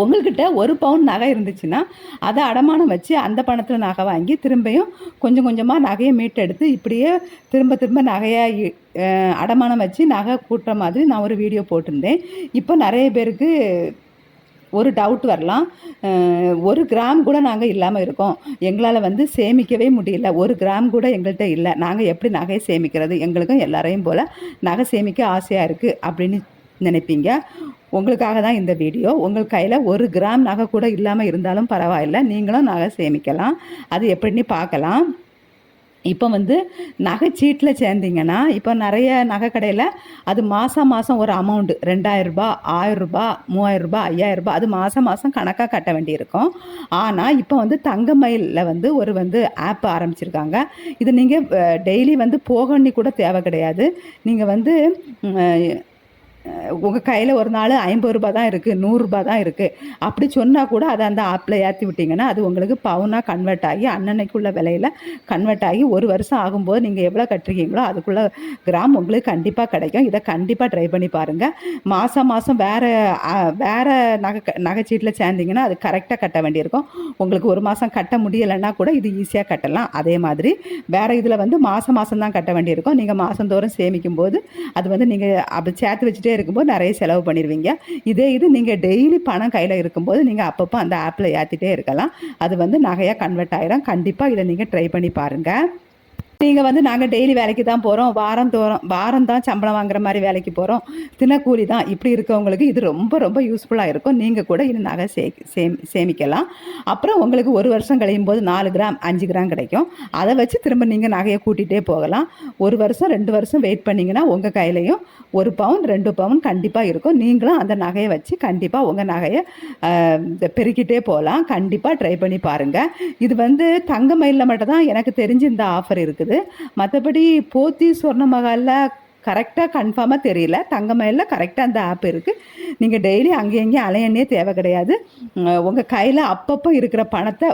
உங்கள்கிட்ட 1 பவுன் நகை இருந்துச்சுன்னா அதை அடமானம் வச்சு அந்த பணத்தில் நகை வாங்கி திரும்பியும் கொஞ்சம் கொஞ்சமாக நகையை மீட்டெடுத்து இப்படியே திரும்ப திரும்ப நகையாக அடமானம் வச்சு நகை கூட்டுற மாதிரி நான் ஒரு வீடியோ போட்டிருந்தேன். இப்போ நிறைய பேருக்கு ஒரு டவுட் வரலாம், 1 கிராம் கூட நாங்கள் இல்லாமல் இருக்கோம், எங்களால் வந்து சேமிக்கவே முடியல, 1 கிராம் கூட எங்கள்கிட்ட இல்லை, நாங்கள் எப்படி நகையை சேமிக்கிறது, எங்களுக்கும் எல்லாரையும் போல் நகை சேமிக்க ஆசையாக இருக்குது அப்படின்னு நினைப்பீங்க. உங்களுக்காக தான் இந்த வீடியோ. உங்கள் கையில் 1 கிராம் நகை கூட இல்லாமல் இருந்தாலும் பரவாயில்லை, நீங்களும் நகை சேமிக்கலாம். அது எப்படின்னு பார்க்கலாம். இப்போ வந்து நகைச்சீட்டில் சேர்ந்தீங்கன்னா இப்போ நிறைய நகை கடையில் அது மாதம் மாதம் ஒரு அமௌண்ட்டு 2000 ரூபா, 1000 ரூபா, 3000 ரூபா, 5000 ரூபா அது மாதம் மாதம் கணக்காக கட்ட வேண்டியிருக்கும். ஆனால் இப்போ வந்து தங்கமயிலில் வந்து ஒரு ஆப் ஆரம்பிச்சிருக்காங்க. இது நீங்கள் டெய்லி வந்து போகணுன்னு கூட தேவை கிடையாது. நீங்கள் வந்து உங்கள் கையில் ஒரு நாள் 50 ரூபா தான் இருக்குது, 100 ரூபா தான் இருக்குது அப்படி சொன்னால் கூட அதை அந்த ஆப்பில் ஏற்றி விட்டிங்கன்னா அது உங்களுக்கு பவுனாக கன்வெர்ட் ஆகி அன்னன்னைக்குள்ள விலையில் கன்வெர்ட் ஆகி 1 வருஷம் ஆகும்போது நீங்கள் எவ்வளோ கட்டுறீங்களோ அதுக்குள்ளே கிராம் உங்களுக்கு கண்டிப்பாக கிடைக்கும். இதை கண்டிப்பாக ட்ரை பண்ணி பாருங்கள். மாதம் மாதம் வேறு நகைச்சீட்டில் சேர்ந்திங்கன்னா அது கரெக்டாக கட்ட வேண்டியிருக்கும். உங்களுக்கு 1 மாதம் கட்ட முடியலைன்னா கூட இது ஈஸியாக கட்டலாம். அதே மாதிரி வேறு இதில் வந்து மாதம் தான் கட்ட வேண்டியிருக்கும். நீங்கள் மாதந்தோறும் சேமிக்கும் போது அது வந்து நீங்கள் அப்படி சேர்த்து வச்சுட்டே இருக்கும்போது நிறைய செலவு பண்ணிடுவீங்க. இது நீங்கள் டெய்லி பணம் கையில் இருக்கும்போது நீங்கள் அப்பப்போ அந்த ஆப்பில் ஏற்றிட்டே இருக்கலாம். அது வந்து நகையாக கன்வெர்ட் ஆயிரும். கண்டிப்பாக இதை நீங்கள் ட்ரை பண்ணி பாருங்கள். நீங்கள் வந்து நாங்கள் டெய்லி வேலைக்கு தான் போகிறோம், வாரம் தான் சம்பளம் வாங்குற மாதிரி வேலைக்கு போகிறோம், தினக்கூலி தான், இப்படி இருக்கவங்களுக்கு இது ரொம்ப ரொம்ப யூஸ்ஃபுல்லாக இருக்கும். நீங்கள் கூட இது நகை சேமிக்கலாம். அப்புறம் உங்களுக்கு 1 வருஷம் கழியும் போது 4 கிராம் 5 கிராம் கிடைக்கும். அதை வச்சு திரும்ப நீங்கள் நகையை கூட்டிகிட்டே போகலாம். 1 வருஷம் 2 வருஷம் வெயிட் பண்ணிங்கன்னா உங்கள் கையிலையும் 1 பவுன் 2 பவுன் கண்டிப்பாக இருக்கும். நீங்களும் அந்த நகையை வச்சு கண்டிப்பாக உங்கள் நகையை பெருக்கிட்டே போகலாம். கண்டிப்பாக ட்ரை பண்ணி பாருங்கள். இது வந்து தங்கமயிலில் மட்டும் தான் எனக்கு தெரிஞ்சு இந்த ஆஃபர் இருக்குது. மற்றபடி போத்தி சொர்ணமகாலில் கரெக்டாக கன்ஃபார்மாக தெரியல. தங்கமயிலில் கரெக்டாக அந்த ஆப் இருக்குது. நீங்கள் டெய்லி அங்கேயும் இங்கேயும் அலையண்ணே தேவை கிடையாது. உங்கள் கையில் அப்பப்போ இருக்கிற பணத்தை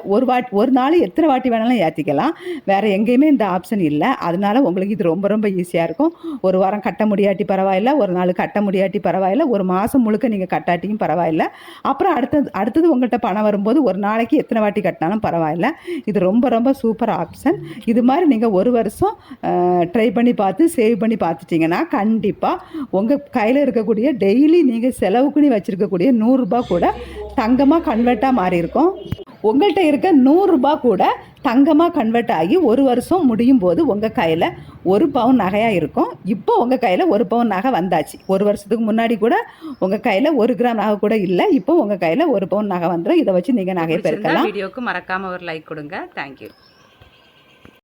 ஒரு நாள் எத்தனை வாட்டி வேணாலும் ஏற்றிக்கலாம். வேறு எங்கேயுமே இந்த ஆப்ஷன் இல்லை. அதனால உங்களுக்கு இது ரொம்ப ரொம்ப ஈஸியாக இருக்கும். 1 வாரம் கட்ட முடியாட்டி பரவாயில்ல, 1 நாள் கட்ட முடியாட்டி பரவாயில்ல, 1 மாதம் முழுக்க நீங்கள் கட்டாட்டியும் பரவாயில்ல. அப்புறம் அடுத்தது உங்கள்கிட்ட பணம் வரும்போது ஒரு நாளைக்கு எத்தனை வாட்டி கட்டினாலும் பரவாயில்ல. இது ரொம்ப ரொம்ப சூப்பர் ஆப்ஷன். இது மாதிரி நீங்கள் 1 வருஷம் ட்ரை பண்ணி பார்த்து சேவ் பண்ணி பார்த்துட்டீங்கன்னா கண்டிப்பாக உங்கள் கையில் இருக்கக்கூடிய டெய்லி நீங்கள் செலவுக்குன்னு வச்சுருக்கக்கூடிய 100 ரூபா கூட தங்கமாக கன்வெர்ட்டாக மாறி இருக்கும். உங்கள்கிட்ட இருக்க 100 ரூபா கூட தங்கமாக கன்வெர்ட் ஆகி 1 வருஷம் முடியும் போது உங்கள் கையில் 1 பவுன் நகையாக இருக்கும். இப்போ உங்கள் கையில் 1 பவுன் நகை வந்தாச்சு. 1 வருஷத்துக்கு முன்னாடி கூட உங்கள் கையில் 1 கிராம் நகை கூட இல்லை. இப்போ உங்கள் கையில் 1 பவுன் நகை வந்துடும். இதை வச்சு நீங்கள் நகை பெருக்கலாம். வீடியோக்கு மறக்காமல் ஒரு லைக் கொடுங்க. தேங்க்யூ.